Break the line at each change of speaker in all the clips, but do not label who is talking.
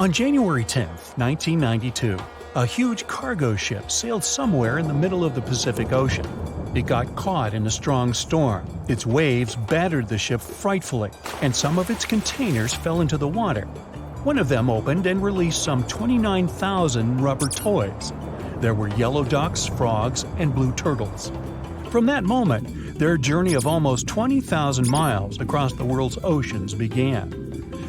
On January 10, 1992, a huge cargo ship sailed somewhere in the middle of the Pacific Ocean. It got caught in a strong storm. Its waves battered the ship frightfully, and some of its containers fell into the water. One of them opened and released some 29,000 rubber toys. There were yellow ducks, frogs, and blue turtles. From that moment, their journey of almost 20,000 miles across the world's oceans began.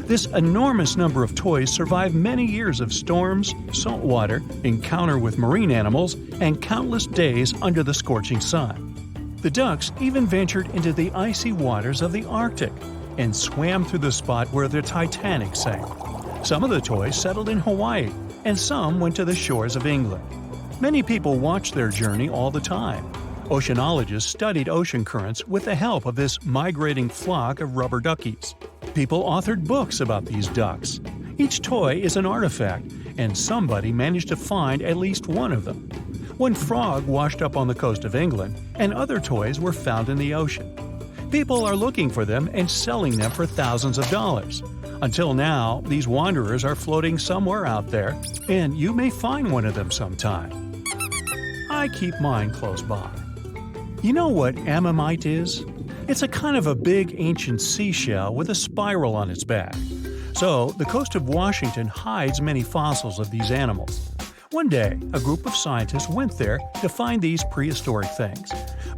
This enormous number of toys survived many years of storms, salt water, encounter with marine animals, and countless days under the scorching sun. The ducks even ventured into the icy waters of the Arctic and swam through the spot where the Titanic sank. Some of the toys settled in Hawaii, and some went to the shores of England. Many people watched their journey all the time. Oceanologists studied ocean currents with the help of this migrating flock of rubber duckies. People authored books about these ducks. Each toy is an artifact, and somebody managed to find at least one of them. One frog washed up on the coast of England, and other toys were found in the ocean. People are looking for them and selling them for thousands of dollars. Until now, these wanderers are floating somewhere out there, and you may find one of them sometime. I keep mine close by. You know what ammonite is? It's a kind of a big ancient seashell with a spiral on its back. So, the coast of Washington hides many fossils of these animals. One day, a group of scientists went there to find these prehistoric things.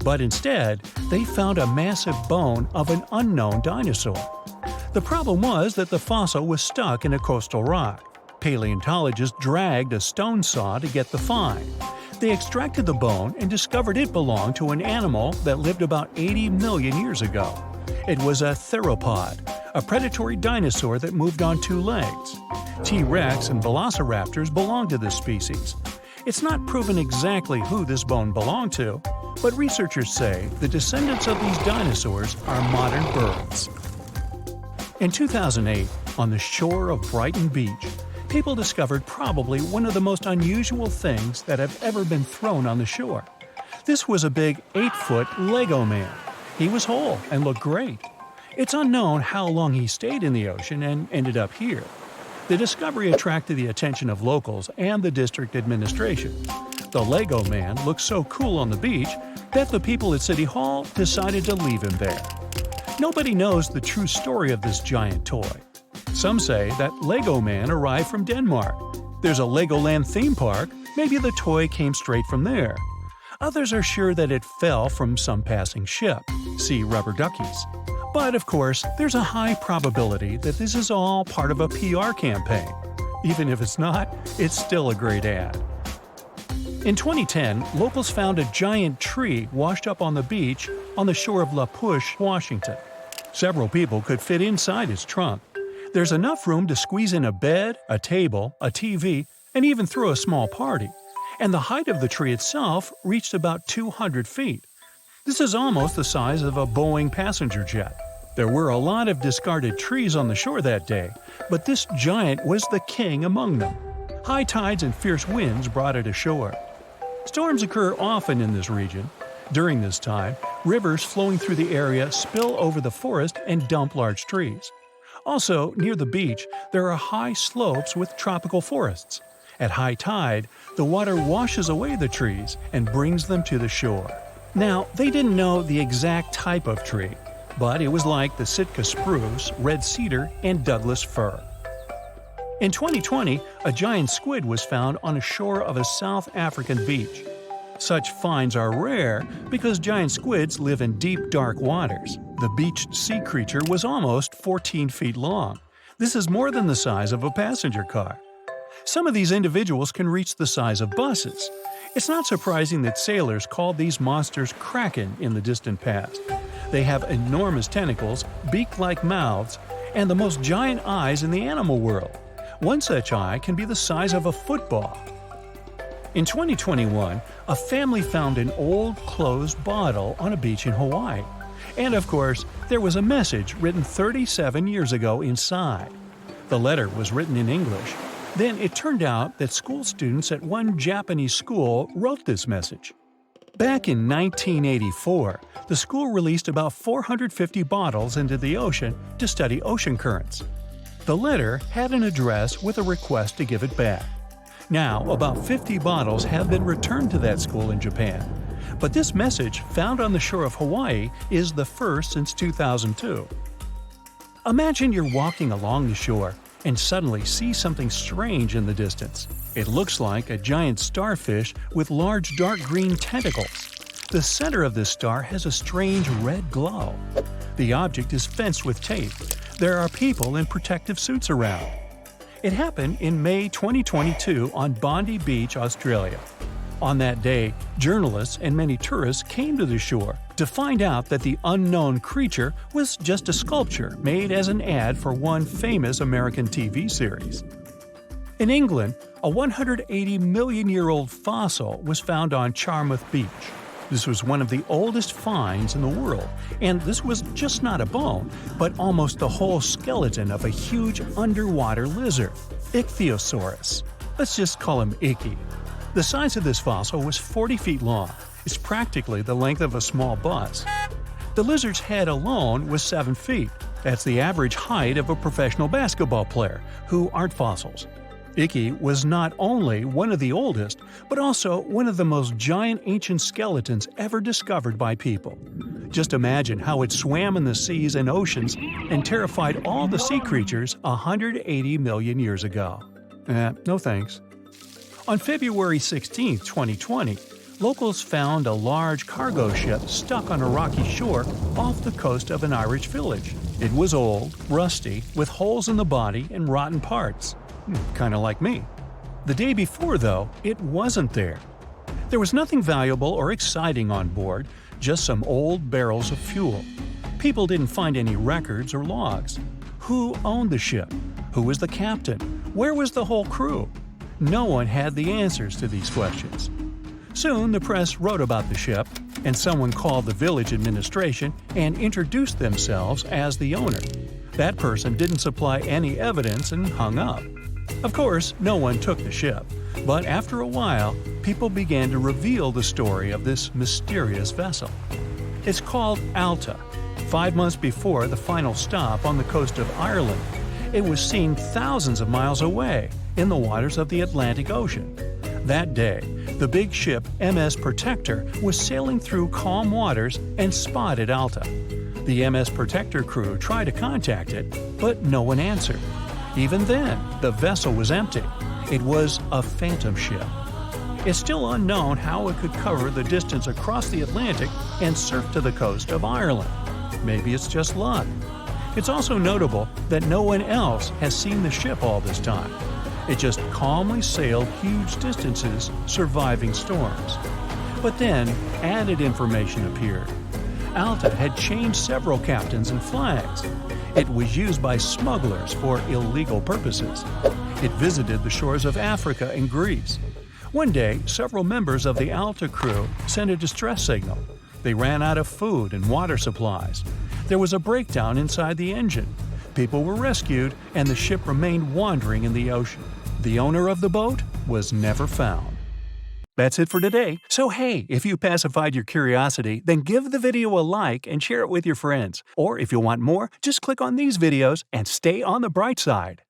But instead, they found a massive bone of an unknown dinosaur. The problem was that the fossil was stuck in a coastal rock. Paleontologists dragged a stone saw to get the find. They extracted the bone and discovered it belonged to an animal that lived about 80 million years ago. It was a theropod, a predatory dinosaur that moved on two legs. T-Rex and velociraptors belonged to this species. It's not proven exactly who this bone belonged to, but researchers say the descendants of these dinosaurs are modern birds. In 2008, on the shore of Brighton Beach, people discovered probably one of the most unusual things that have ever been thrown on the shore. This was a big 8-foot Lego man. He was whole and looked great. It's unknown how long he stayed in the ocean and ended up here. The discovery attracted the attention of locals and the district administration. The Lego man looked so cool on the beach that the people at City Hall decided to leave him there. Nobody knows the true story of this giant toy. Some say that Lego Man arrived from Denmark. There's a Legoland theme park, maybe the toy came straight from there. Others are sure that it fell from some passing ship, see rubber duckies. But of course, there's a high probability that this is all part of a PR campaign. Even if it's not, it's still a great ad. In 2010, locals found a giant tree washed up on the beach on the shore of La Push, Washington. Several people could fit inside its trunk. There's enough room to squeeze in a bed, a table, a TV, and even throw a small party. And the height of the tree itself reached about 200 feet. This is almost the size of a Boeing passenger jet. There were a lot of discarded trees on the shore that day, but this giant was the king among them. High tides and fierce winds brought it ashore. Storms occur often in this region. During this time, rivers flowing through the area spill over the forest and dump large trees. Also, near the beach, there are high slopes with tropical forests. At high tide, the water washes away the trees and brings them to the shore. Now, they didn't know the exact type of tree, but it was like the Sitka spruce, red cedar, and Douglas fir. In 2020, a giant squid was found on a shore of a South African beach. Such finds are rare because giant squids live in deep, dark waters. The beached sea creature was almost 14 feet long. This is more than the size of a passenger car. Some of these individuals can reach the size of buses. It's not surprising that sailors called these monsters kraken in the distant past. They have enormous tentacles, beak-like mouths, and the most giant eyes in the animal world. One such eye can be the size of a football. In 2021, a family found an old closed bottle on a beach in Hawaii. And of course, there was a message written 37 years ago inside. The letter was written in English. Then it turned out that school students at one Japanese school wrote this message. Back in 1984, the school released about 450 bottles into the ocean to study ocean currents. The letter had an address with a request to give it back. Now, about 50 bottles have been returned to that school in Japan. But this message, found on the shore of Hawaii, is the first since 2002. Imagine you're walking along the shore and suddenly see something strange in the distance. It looks like a giant starfish with large dark green tentacles. The center of this star has a strange red glow. The object is fenced with tape. There are people in protective suits around. It happened in May 2022 on Bondi Beach, Australia. On that day, journalists and many tourists came to the shore to find out that the unknown creature was just a sculpture made as an ad for one famous American TV series. In England, a 180-million-year-old fossil was found on Charmouth Beach. This was one of the oldest finds in the world, and this was just not a bone, but almost the whole skeleton of a huge underwater lizard, Ichthyosaurus. Let's just call him Icky. The size of this fossil was 40 feet long. It's practically the length of a small bus. The lizard's head alone was 7 feet. That's the average height of a professional basketball player, who aren't fossils. Icky was not only one of the oldest, but also one of the most giant ancient skeletons ever discovered by people. Just imagine how it swam in the seas and oceans and terrified all the sea creatures 180 million years ago. No thanks. On February 16, 2020, locals found a large cargo ship stuck on a rocky shore off the coast of an Irish village. It was old, rusty, with holes in the body and rotten parts. Kinda like me. The day before, though, it wasn't there. There was nothing valuable or exciting on board, just some old barrels of fuel. People didn't find any records or logs. Who owned the ship? Who was the captain? Where was the whole crew? No one had the answers to these questions. Soon, the press wrote about the ship, and someone called the village administration and introduced themselves as the owner. That person didn't supply any evidence and hung up. Of course, no one took the ship, but after a while, people began to reveal the story of this mysterious vessel. It's called Alta. 5 months before the final stop on the coast of Ireland, it was seen thousands of miles away in the waters of the Atlantic Ocean. That day, the big ship MS Protector was sailing through calm waters and spotted Alta. The MS Protector crew tried to contact it, but no one answered. Even then, the vessel was empty. It was a phantom ship. It's still unknown how it could cover the distance across the Atlantic and surf to the coast of Ireland. Maybe it's just luck. It's also notable that no one else has seen the ship all this time. It just calmly sailed huge distances, surviving storms. But then, added information appeared. Alta had changed several captains and flags. It was used by smugglers for illegal purposes. It visited the shores of Africa and Greece. One day, several members of the Alta crew sent a distress signal. They ran out of food and water supplies. There was a breakdown inside the engine. People were rescued, and the ship remained wandering in the ocean. The owner of the boat was never found. That's it for today. So hey, if you pacified your curiosity, then give the video a like and share it with your friends. Or if you want more, just click on these videos and stay on the bright side.